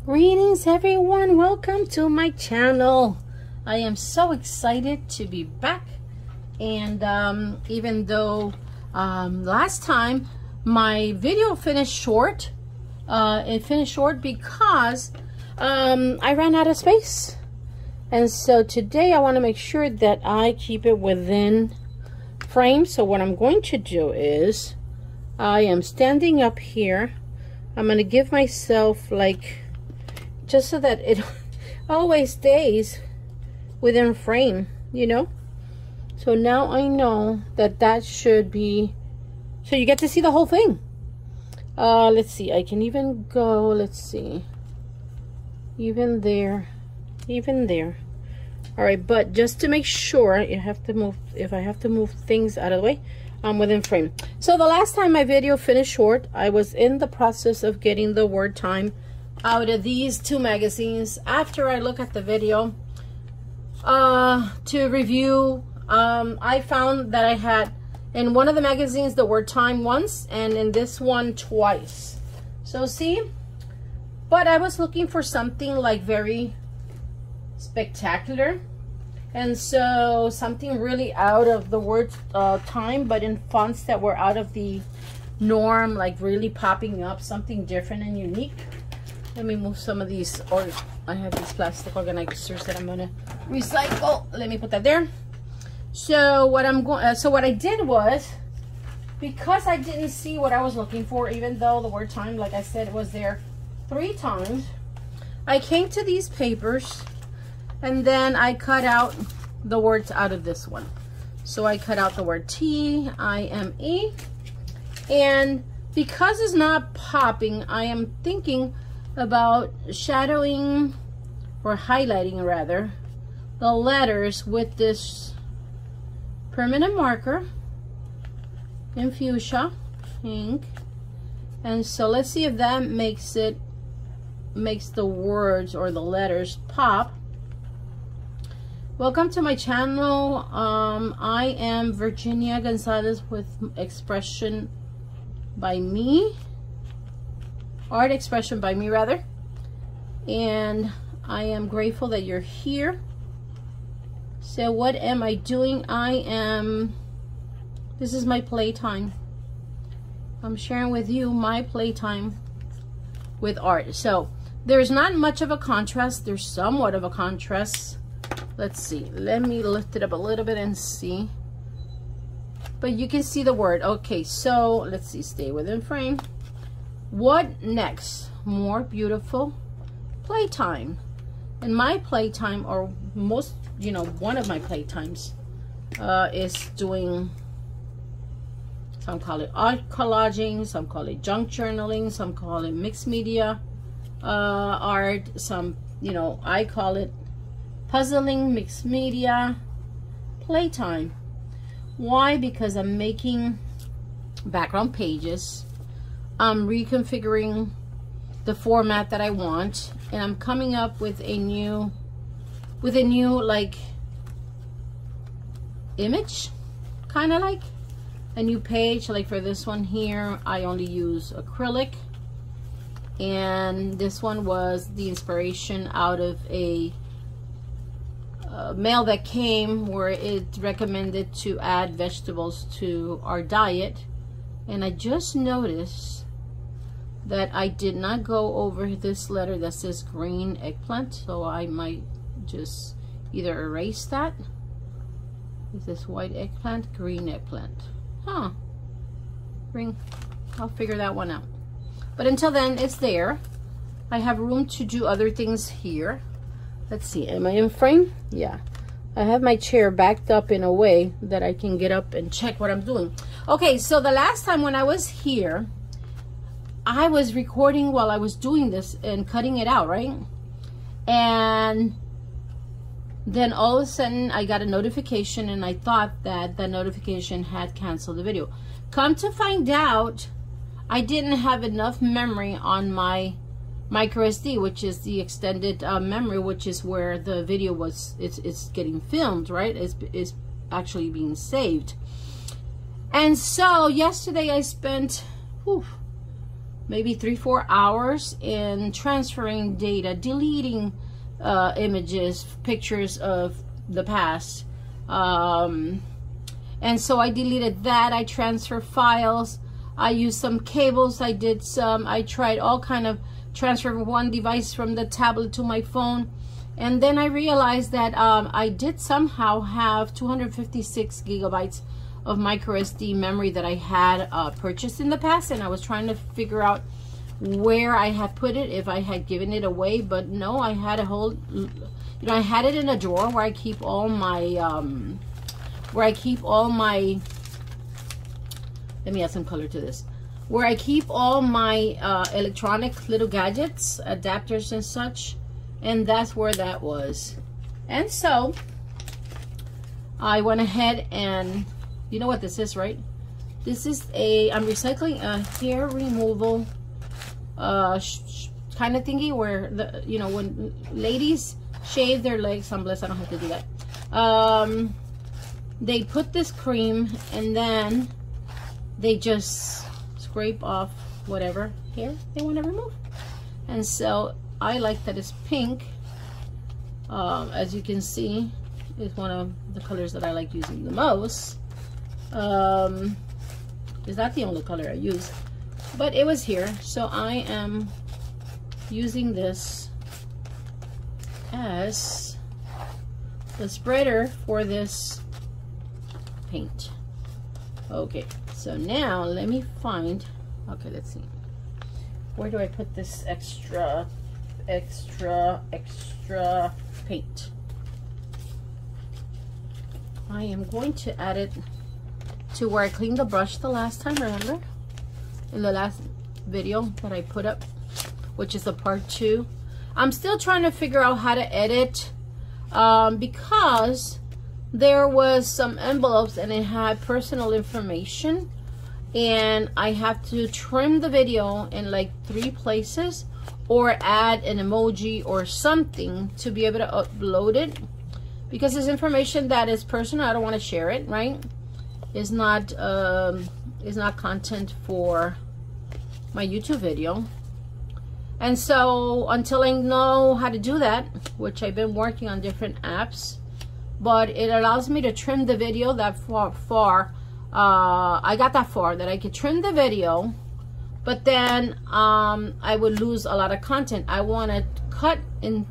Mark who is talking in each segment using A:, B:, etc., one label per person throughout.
A: Greetings everyone, welcome to my channel. I am so excited to be back, and even though last time my video finished short, it finished short because I ran out of space, and so today I want to make sure that I keep it within frame. So what I'm going to do is I am standing up here. I'm going to give myself like, just so that it always stays within frame, you know. So now I know that that should be, so you get to see the whole thing. Let's see, I can even go, let's see, even there. All right, but just to make sure, you have to move, if I have to move things out of the way, I'm within frame. So the last time my video finished short, I was in the process of getting the word time out of these two magazines. After I look at the video to review, I found that I had in one of the magazines the word time once, and in this one twice. So see, but I was looking for something like very spectacular, and so something really out of the word time, but in fonts that were out of the norm, like really popping up, something different and unique. Let me move some of these, or I have these plastic organizers that I'm gonna recycle. Let me put that there. So what I'm going, so what I did was, because I didn't see what I was looking for, even though the word time, like I said, was there 3 times, I came to these papers and then I cut out the words out of this one. So I cut out the word T-I-M-E, and because it's not popping, I am thinking about shadowing, or highlighting rather, the letters with this permanent marker in fuchsia pink. And so let's see if that makes the words or the letters pop. Welcome to my channel. I am Virginia Gonzalez with Expression by Me, Art Expression by Me rather, and I am grateful that you're here. So what am I doing? This is my playtime. I'm sharing with you my playtime with art. So there's not much of a contrast, there's somewhat of a contrast. Let's see, let me lift it up a little bit and see, but you can see the word. Okay, so let's see, stay within frame. What next? More beautiful playtime. And my playtime, or most, you know, one of my playtimes is doing, some call it art collaging, some call it junk journaling, some call it mixed media art, some, you know, I call it puzzling, mixed media, playtime. Why? Because I'm making background pages, I'm reconfiguring the format that I want, and I'm coming up with a new like image, kind of like a new page. Like for this one here, I only use acrylic, and this one was the inspiration out of a mail that came where it recommended to add vegetables to our diet, and I just noticed that I did not go over this letter that says green eggplant, so I might just either erase that. Is this white eggplant, green eggplant? Huh. Green. I'll figure that one out. But until then, it's there. I have room to do other things here. Let's see, am I in frame? Yeah. I have my chair backed up in a way that I can get up and check what I'm doing. Okay, so the last time when I was here, I was recording while I was doing this and cutting it out, right? And then all of a sudden I got a notification, and I thought that the notification had canceled the video. Come to find out, I didn't have enough memory on my micro SD, which is the extended memory, which is where the video was, it's getting filmed, right? It's actually being saved. And so yesterday I spent maybe 3-4 hours in transferring data, deleting images, pictures of the past. And so I deleted that. I transfer files. I used some cables. I tried all kind of transfer from one device from the tablet to my phone. And then I realized that I did somehow have 256 gigabytes of micro SD memory that I had purchased in the past, and I was trying to figure out where I had put it, if I had given it away. But no, I had a whole, I had it in a drawer where I keep all my let me add some color to this, where I keep all my electronic little gadgets, adapters and such, and that's where that was. And so I went ahead and, you know what this is, right? This is I'm recycling a hair removal kind of thingy, where when ladies shave their legs, I'm blessed I don't have to do that. They put this cream and then they just scrape off whatever hair they want to remove. And so I like that it's pink. As you can see, it's one of the colors that I like using the most. Is that the only color I use? But it was here, so I am using this as the spreader for this paint. Okay, so now let me find, okay, let's see, where do I put this extra paint? I am going to add it to where I cleaned the brush the last time, remember? In the last video that I put up, which is the part 2. I'm still trying to figure out how to edit because there was some envelopes and it had personal information, and I have to trim the video in like 3 places or add an emoji or something to be able to upload it, because it's information that is personal. I don't want to share it, right? It's not content for my YouTube video. And so until I know how to do that, which I've been working on different apps, but it allows me to trim the video that far. I got that far that I could trim the video, but then I would lose a lot of content. I want to cut in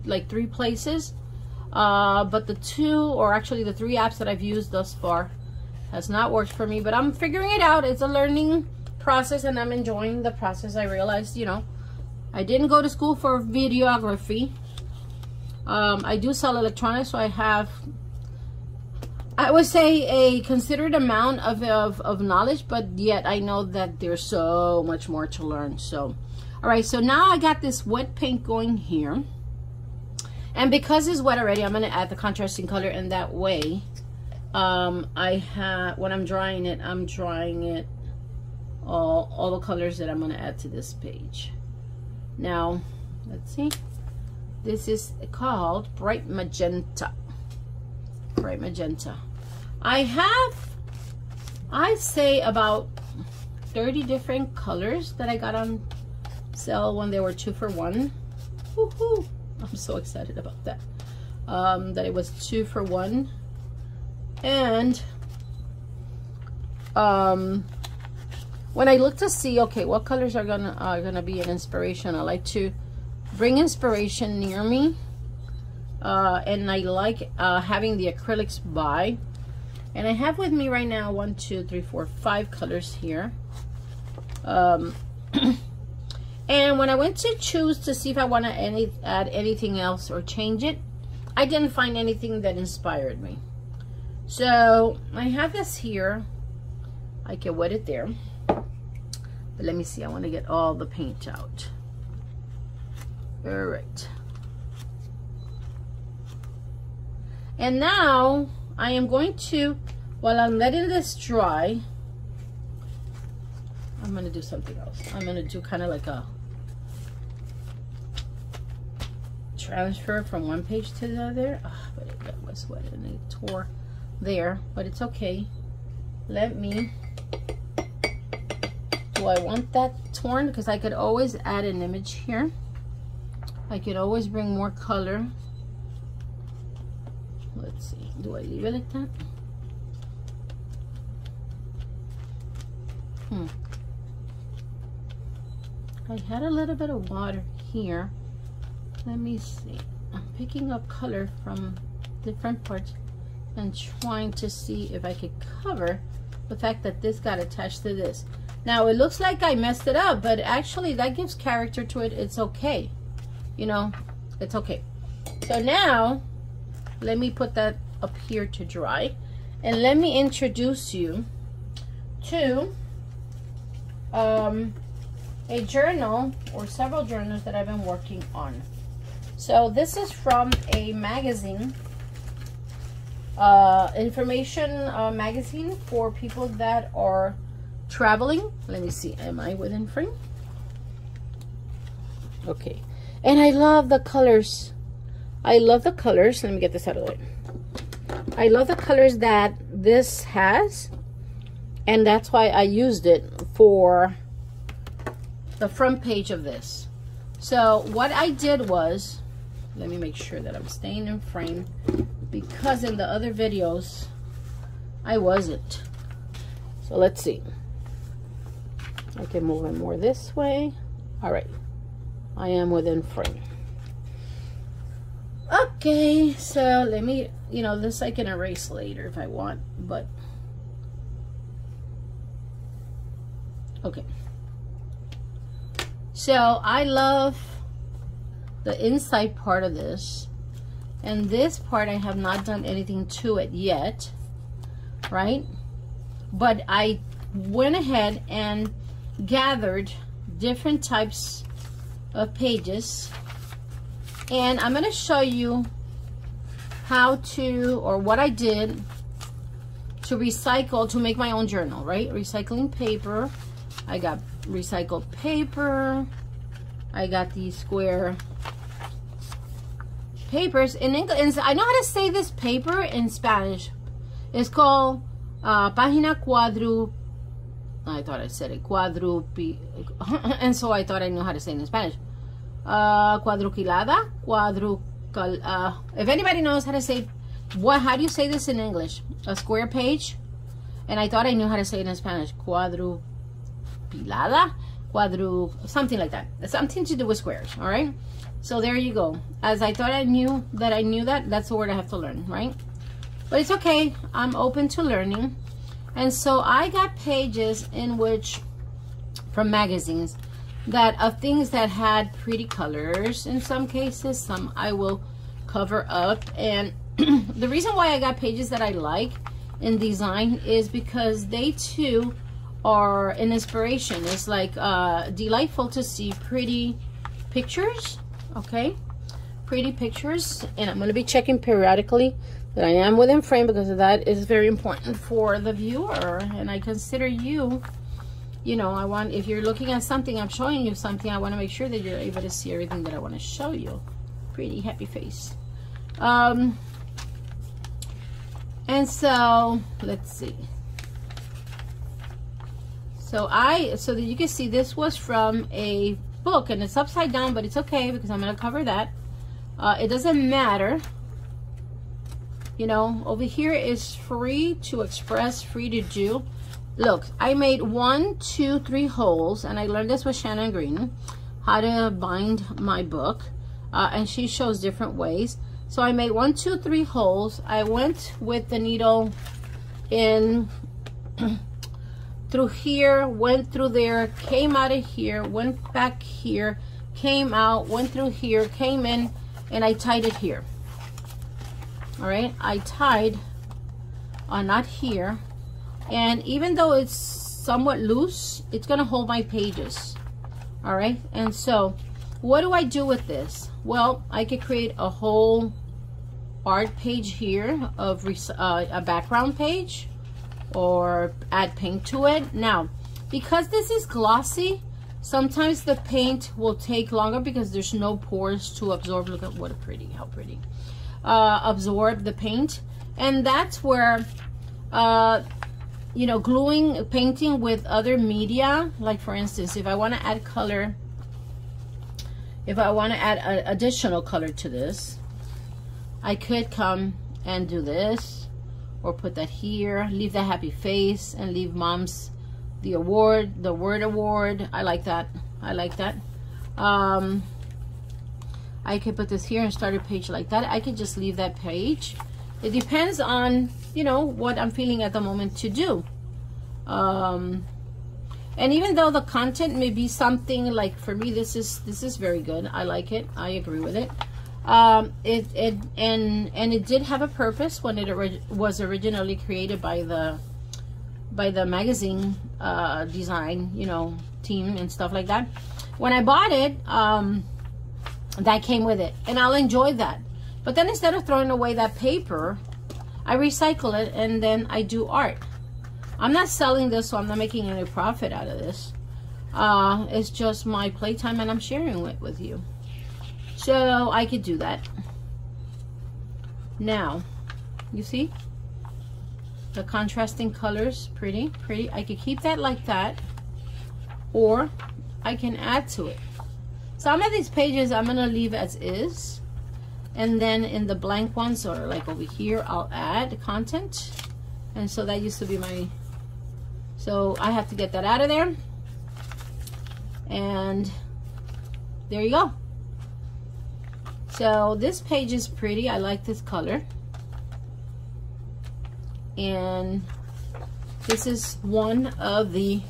A: like 3 places, but the 2, or actually the 3 apps that I've used thus far has not worked for me, but I'm figuring it out. It's a learning process and I'm enjoying the process. I realized, I didn't go to school for videography. I do sell electronics, so I have, I would say, a considered amount of knowledge, but yet I know that there's so much more to learn. So, all right, so now I got this wet paint going here. And because it's wet already, I'm going to add the contrasting color, and that way, when I'm drying it, all the colors that I'm going to add to this page. Now, let's see. This is called Bright Magenta. Bright Magenta. I say about 30 different colors that I got on sale when they were 2 for 1. Woohoo! I'm so excited about that. That it was 2 for 1. And when I look to see, okay, what colors are gonna be an inspiration, I like to bring inspiration near me, and I like having the acrylics by. And I have with me right now 1, 2, 3, 4, 5 colors here. And when I went to choose to see if I want to add anything else or change it, I didn't find anything that inspired me. So I have this here. I can wet it there. But let me see, I want to get all the paint out. All right. And now I am going to, while I'm letting this dry, I'm going to do something else. I'm going to do kind of like a transfer from one page to the other. Oh, but it was wet and it tore there, but it's okay. Let me do I want that torn? Because I could always add an image here. I could always bring more color. Let's see, do I leave it like that? I had a little bit of water here. Let me see. I'm picking up color from different parts and trying to see if I could cover the fact that this got attached to this. Now it looks like I messed it up, but actually that gives character to it. It's okay. You know, it's okay. So now let me put that up here to dry, and let me introduce you to a journal or several journals that I've been working on. So this is from a magazine, information magazine for people that are traveling. Let me see, am I within frame? Okay. And I love the colors. I love the colors. Let me get this out of the way. I love the colors that this has, and that's why I used it for the front page of this. So what I did was, let me make sure that I'm staying in frame, because in the other videos I wasn't. So let's see. I can move it more this way. All right, I am within frame. Okay, so let me, you know, this I can erase later if I want, but okay. So I love the inside part of this, and this part I have not done anything to it yet, right? But I went ahead and gathered different types of pages, and I'm going to show you how to, or what I did to recycle, to make my own journal, right? Recycling paper. I got recycled paper. I got these square papers. In English, I know how to say this paper in Spanish. It's called página cuadru. I thought I said it cuadrupi, and so I thought I knew how to say it in Spanish. Cuadruquilada, if anybody knows how to say, how do you say this in English? A square page, and I thought I knew how to say it in Spanish. Cuadrupilada, something like that. Something to do with squares. All right. So there you go. As I thought I knew that, that's the word I have to learn, right? But it's okay. I'm open to learning. And so I got pages in which, from magazines, that of things that had pretty colors in some cases. Some I will cover up. And the reason why I got pages that I like in design is because they too are an inspiration. It's like delightful to see pretty pictures. Okay, pretty pictures. And I'm going to be checking periodically that I am within frame, because that is very important for the viewer. And I consider you, you know, I want, if you're looking at something, I'm showing you something, I want to make sure that you're able to see everything that I want to show you. Pretty happy face. And so let's see. So that you can see, this was from a book, and it's upside down, but it's okay because I'm going to cover that. It doesn't matter. You know, over here is free to express, free to do. Look, I made 1, 2, 3 holes, and I learned this with Shannon Green, how to bind my book, and she shows different ways. So I made 1, 2, 3 holes. I went with the needle in through here, went through there, came out of here, went back here, came out, went through here, came in, and I tied it here. All right, I tied a knot here, and even though it's somewhat loose, it's gonna hold my pages. All right, and so what do I do with this? Well, I could create a whole art page here of a background page, or add paint to it. Now, because this is glossy, sometimes the paint will take longer because there's no pores to absorb. Look at what a pretty, how pretty. Absorb the paint, and that's where you know, painting with other media, like for instance, if I want to add color, if I want to add additional color to this, I could come and do this, or put that here, leave the happy face, and leave mom's the word award. I like that. I like that. I could put this here and start a page like that. I could just leave that page. It depends on, you know, what I'm feeling at the moment to do. And even though the content may be something like, for me, this is very good. I like it. I agree with it. It did have a purpose when it was originally created by the magazine design, you know, team and stuff like that. When I bought it, that came with it, and I'll enjoy that. But then instead of throwing away that paper, I recycle it and then I do art. I'm not selling this, so I'm not making any profit out of this. It's just my playtime, and I'm sharing it with you. So I could do that. Now, you see the contrasting colors, pretty. I could keep that like that, or I can add to it. Some of these pages I'm gonna leave as is, and then in the blank ones, or like over here, I'll add content. And so that used to be my, so I have to get that out of there. And there you go. So this page is pretty. I like this color. And this is one of the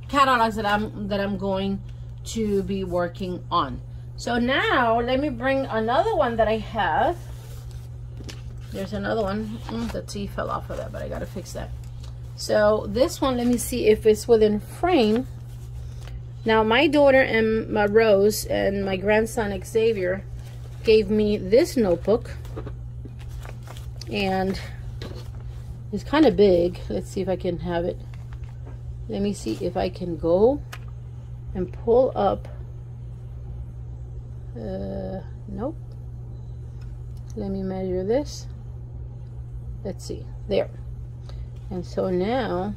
A: catalogs that I'm going to be working on. So now let me bring another one that I have. There's another one. The T fell off of that, but I gotta fix that. So this one, let me see if it's within frame. Now my daughter and my Rose and my grandson Xavier gave me this notebook, and it's kind of big. Let's see if I can have it. Let me see if I can go and pull up. Nope. Let me measure this. Let's see. There. And so now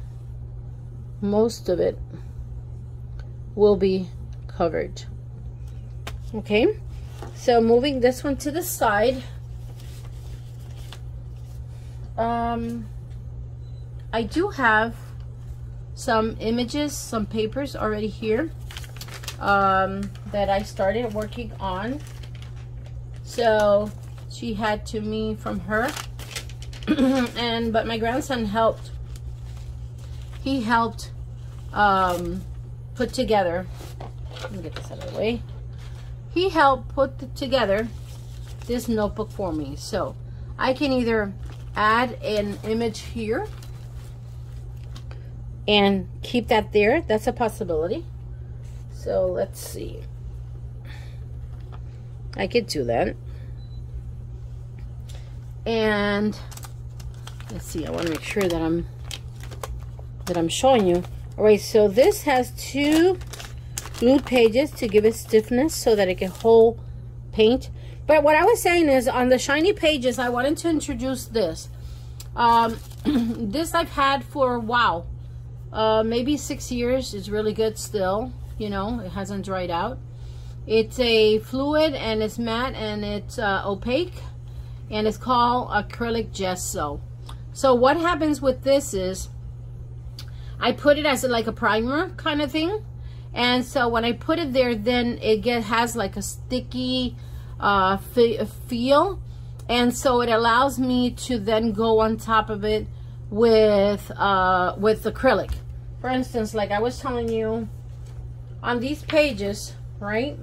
A: most of it will be covered. Okay. So moving this one to the side. I do have some images, some papers already here that I started working on. So she had to me from her, but my grandson helped. He helped put together. Let me get this out of the way. He helped put together this notebook for me. So I can either add an image here and keep that there. That's a possibility. So let's see. I could do that. And let's see, I want to make sure that I'm showing you. All right, so this has 2 glued pages to give it stiffness so that it can hold paint. But what I was saying is, on the shiny pages, I wanted to introduce this. This I've had for, wow, maybe 6 years. It's really good still. You know, it hasn't dried out. It's a fluid, and it's matte, and it's opaque, and it's called acrylic gesso. So what happens with this is, I put it as like a primer kind of thing, and so when I put it there, then it has like a sticky feel, and so it allows me to then go on top of it with acrylic. For instance, like I was telling you, on these pages, right,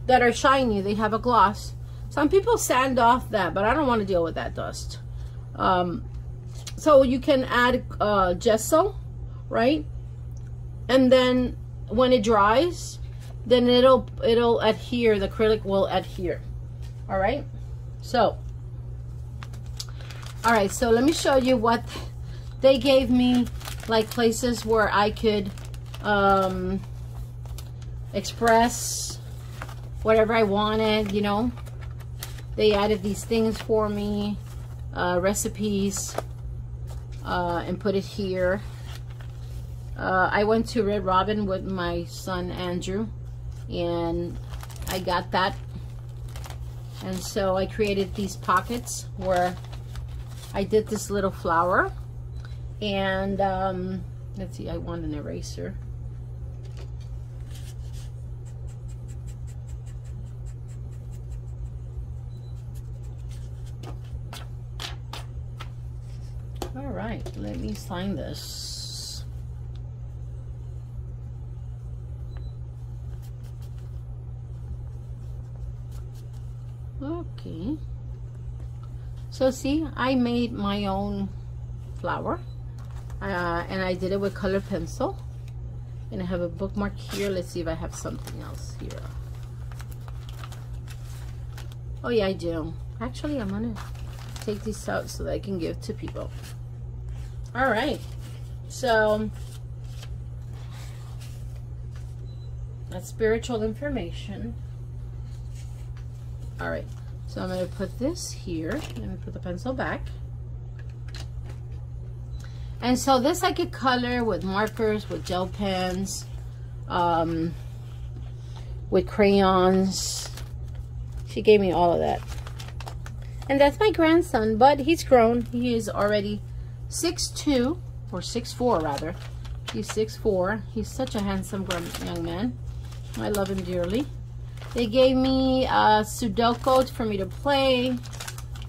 A: that are shiny, they have a gloss. Some people sand off that, but I don't want to deal with that dust. So you can add gesso, right? And then when it dries, then it'll adhere, the acrylic will adhere. All right? So, all right, so let me show you what they gave me, like places where I could express whatever I wanted, you know. They added these things for me, recipes, and put it here. I went to Red Robin with my son Andrew, and I got that. And so I created these pockets where I did this little flower. And let's see, I want an eraser. All right, let me sign this. Okay. So see, I made my own flower. And I did it with color pencil. And I have a bookmark here. Let's see if I have something else here. Oh yeah, I do. Actually, I'm gonna take these out so that I can give to people. All right, so that's spiritual information. All right, so I'm gonna put this here. Let me put the pencil back. And so this I could color with markers, with gel pens, with crayons. She gave me all of that. And that's my grandson, but he's grown. He is already 6'2", or 6'4" rather. He's 6'4". He's such a handsome young man. I love him dearly. They gave me Sudoku for me to play.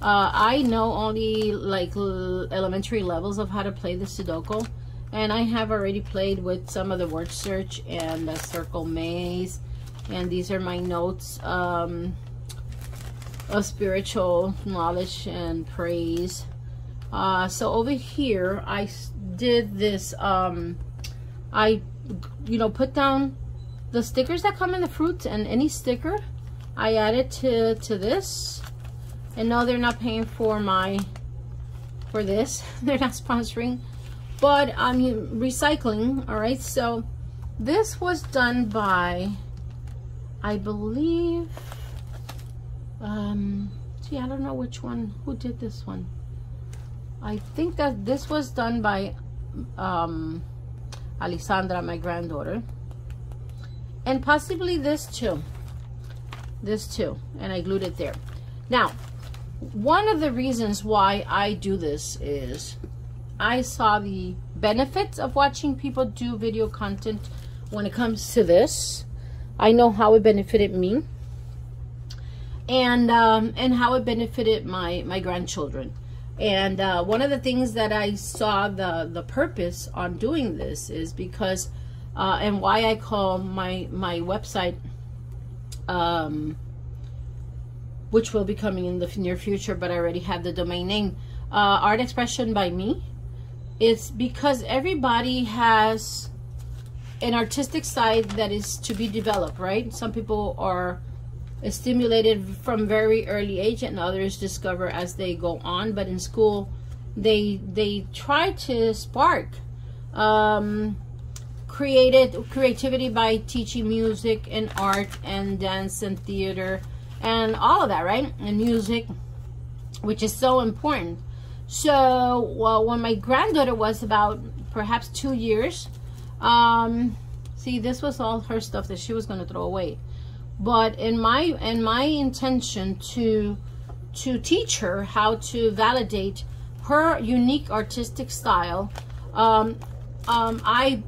A: I know only like elementary levels of how to play the Sudoku, and I have already played with some of the word search and the circle maze, and these are my notes of spiritual knowledge and praise. So over here I did this, I put down the stickers that come in the fruits, and any sticker I added to this. And no, they're not paying for this. They're not sponsoring, but I'm recycling. All right, so this was done by, I believe, see, I don't know which one, who did this one. I think that this was done by Alessandra, my granddaughter, and possibly this too, and I glued it there. Now, one of the reasons why I do this is I saw the benefits of watching people do video content when it comes to this. I know how it benefited me, and how it benefited my grandchildren. And one of the things that I saw the purpose on doing this is because and why I call my website, which will be coming in the near future, but I already have the domain name, Art Expression by Me. It's because everybody has an artistic side that is to be developed, right? Some people are stimulated from very early age, and others discover as they go on. But in school, they try to spark creativity by teaching music and art and dance and theater and all of that, right? And music, which is so important. So, well, when my granddaughter was about perhaps 2 years, see, this was all her stuff that she was going to throw away. But in my intention to teach her how to validate her unique artistic style, I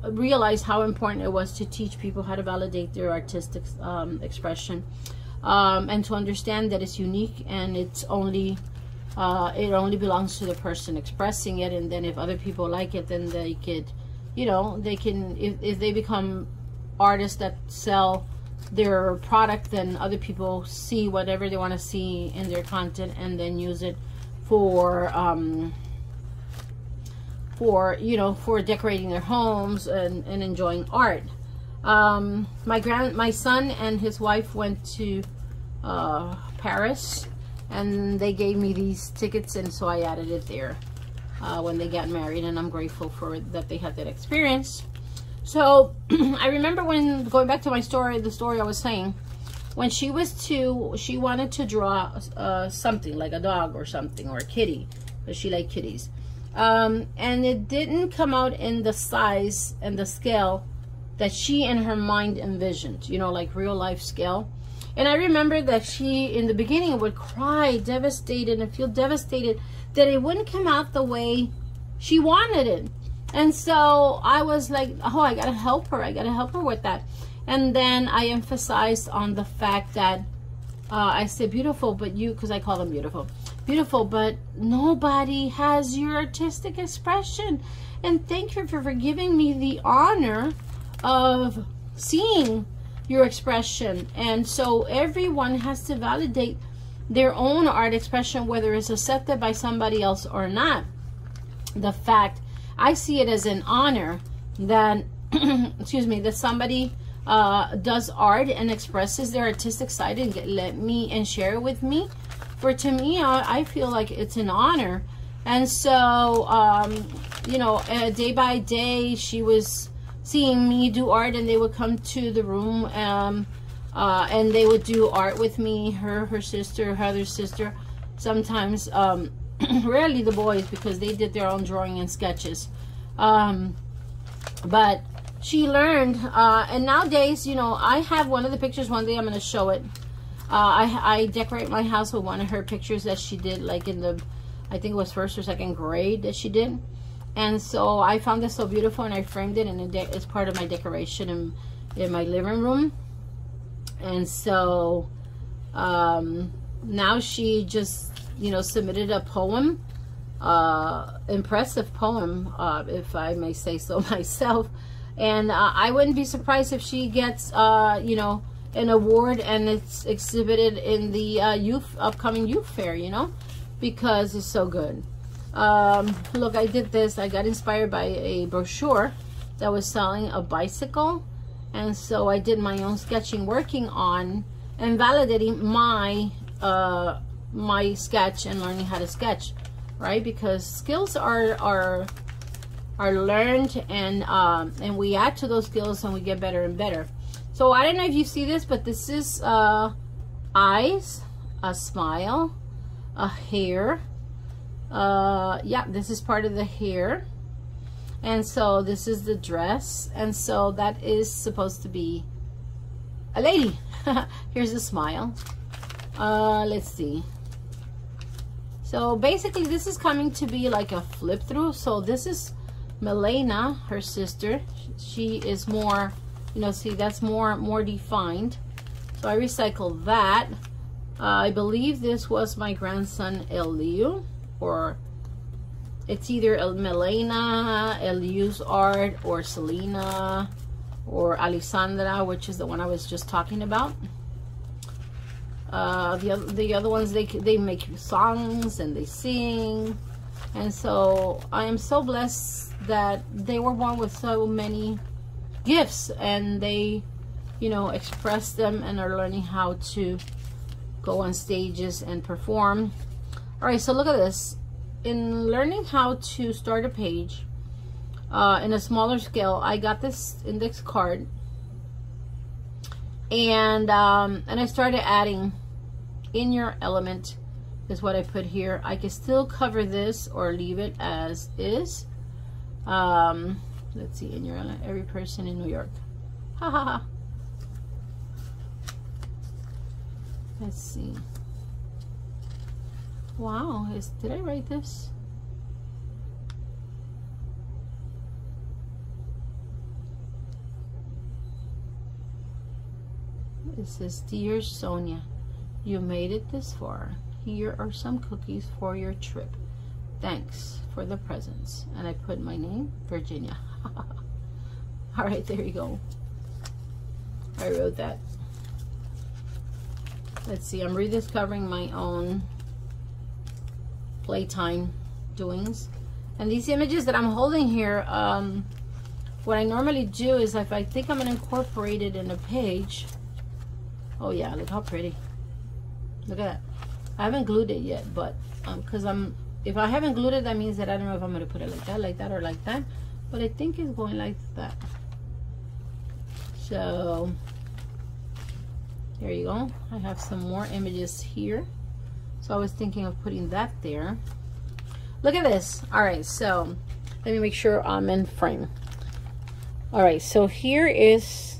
A: realized how important it was to teach people how to validate their artistic expression, and to understand that it's unique and it's only it only belongs to the person expressing it. And then if other people like it, then they could, they can, if they become artists that sell their product, then other people see whatever they want to see in their content and then use it for decorating their homes and enjoying art. My son and his wife went to Paris, and they gave me these tickets, and so I added it there when they got married, and I'm grateful for that they had that experience. So I remember when, going back to my story, the story I was saying, When she was 2, she wanted to draw something like a dog or something, or a kitty, because she liked kitties. And it didn't come out in the size and the scale that she in her mind envisioned, you know, like real life scale. And I remember that she, in the beginning, would cry, devastated, and feel devastated that it wouldn't come out the way she wanted it. And so I was like, oh, I gotta help her. I gotta help her with that. And then I emphasized on the fact that I said, beautiful, but you, because I call them beautiful, but nobody has your artistic expression. And thank you for giving me the honor of seeing your expression. And so everyone has to validate their own art expression, whether it's accepted by somebody else or not. The fact, I see it as an honor that excuse me, that somebody does art and expresses their artistic side and let me and share it with me. For to me, I feel like it's an honor. And so you know, day by day she was seeing me do art, and they would come to the room and they would do art with me, her sister, her other sister, sometimes rarely the boys, because they did their own drawing and sketches. But she learned, and nowadays, you know, I have one of the pictures. One day I'm going to show it. I decorate my house with one of her pictures that she did, like in the, I think it was 1st or 2nd grade that she did. And so I found this so beautiful, and I framed it, and it's part of my decoration in my living room. And so now she just, you know, submitted a poem, impressive poem, if I may say so myself. And I wouldn't be surprised if she gets, you know, an award, and it's exhibited in the upcoming youth fair, you know, because it's so good. Look, I did this. I got inspired by a brochure that was selling a bicycle, and so I did my own sketching, working on and validating my my sketch and learning how to sketch, right? Because skills are learned, and we add to those skills, and we get better and better. So I don't know if you see this, but this is eyes, a smile, a hair. Yeah, this is part of the hair. And so this is the dress, and so that is supposed to be a lady. Here's a smile. Let's see. So basically this is coming to be like a flip through. So this is Milena, her sister. She is more, you know, see, that's more defined. So I recycled that. I believe this was my grandson Eliu, or it's either Milena, Eliu's art, or Selena, or Alessandra, which is the one I was just talking about. The other ones, they make songs and they sing, and so I am so blessed that they were born with so many gifts, and they, you know, express them and are learning how to go on stages and perform. All right, so look at this. In learning how to start a page in a smaller scale, I got this index card, and I started adding in your element is what I put here. I can still cover this or leave it as is. Let's see, in your element, every person in New York. Ha ha ha. Let's see. Wow, did I write this? It says, Dear Sonia, you made it this far. Here are some cookies for your trip. Thanks for the presents. And I put my name, Virginia. All right, there you go. I wrote that. Let's see, I'm rediscovering my own PlayTime doings. And these images that I'm holding here, what I normally do is, if I think I'm going to incorporate it in a page. Oh yeah, look how pretty. Look at that. I haven't glued it yet, but because if I haven't glued it, that means that I don't know if I'm going to put it like that, or like that. But I think it's going like that. So There you go. I have some more images here. So I was thinking of putting that there. Look at this. All right, so let me make sure I'm in frame. All right, so here is,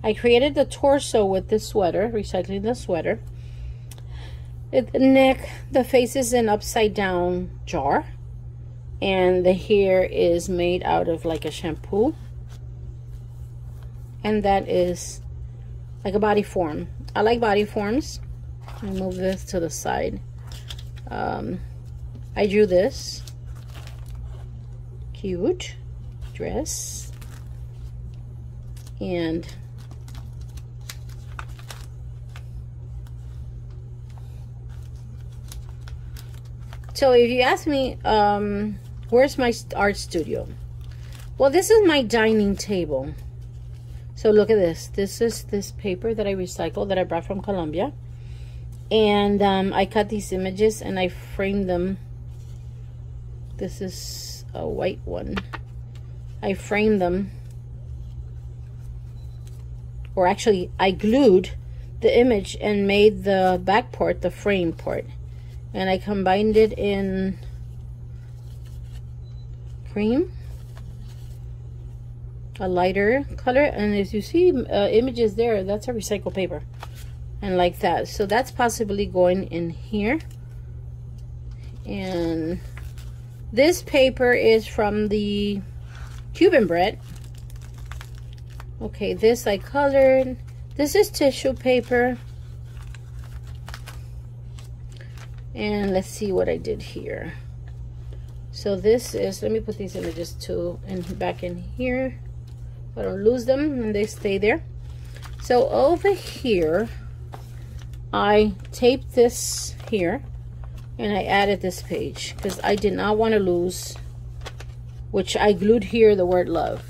A: I created the torso with this sweater, recycling the sweater. The neck, the face is an upside down jar. And the hair is made out of like a shampoo. And that is like a body form. I like body forms. I'll move this to the side. I drew this. Cute dress. And so if you ask me, where's my art studio? Well, this is my dining table. So look at this. This is this paper that I recycled that I brought from Colombia. And I cut these images and I framed them. This is a white one. I framed them. Or actually, I glued the image and made the back part the frame part. And I combined it in cream, a lighter color, and as you see images there, that's a recycled paper, and like that. So that's possibly going in here. And this paper is from the Cuban bread. Okay, this I colored. This is tissue paper. And let's see what I did here. So this is, let me put these images too back in here. I don't lose them and they stay there. So over here, I taped this here and I added this page because I did not want to lose, which I glued here the word love.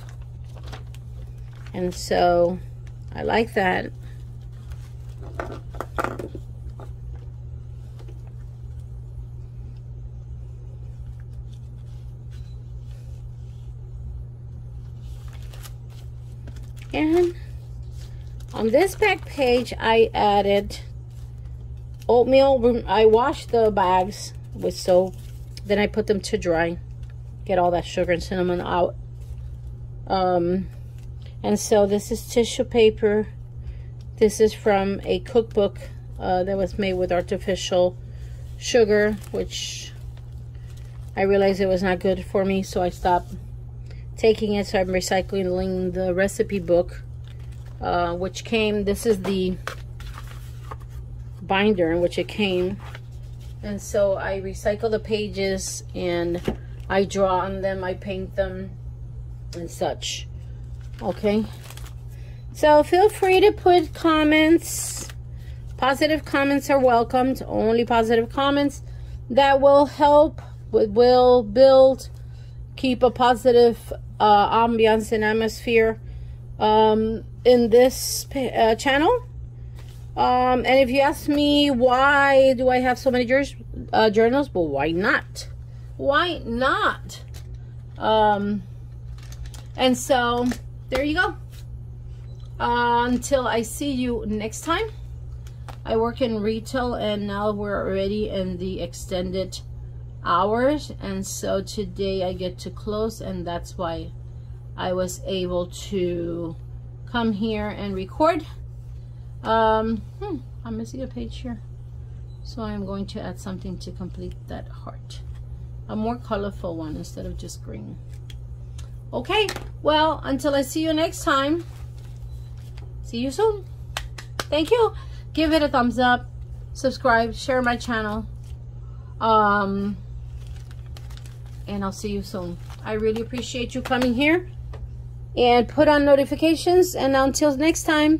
A: And so I like that. And on this back page, I added oatmeal. I washed the bags with soap. Then I put them to dry. Get all that sugar and cinnamon out. And so this is tissue paper. This is from a cookbook that was made with artificial sugar, which I realized it was not good for me, so I stopped taking it. So I'm recycling the recipe book, which came, this is the binder in which it came. And so I recycle the pages and I draw on them, I paint them and such. Okay, so feel free to put comments. Positive comments are welcomed. Only positive comments that will help, will build, keep a positive ambiance and atmosphere in this channel. And if you ask me why do I have so many journals, well, why not? Why not? And so there you go. Until I see you next time. I work in retail and now we're already in the extended hours, and so today I get to close, and that's why I was able to come here and record. I'm missing a page here, so I'm going to add something to complete that heart, a more colorful one instead of just green. Okay, well, until I see you next time, see you soon. Thank you. Give it a thumbs up, subscribe, share my channel, and I'll see you soon. I really appreciate you coming here, and put on notifications, and until next time,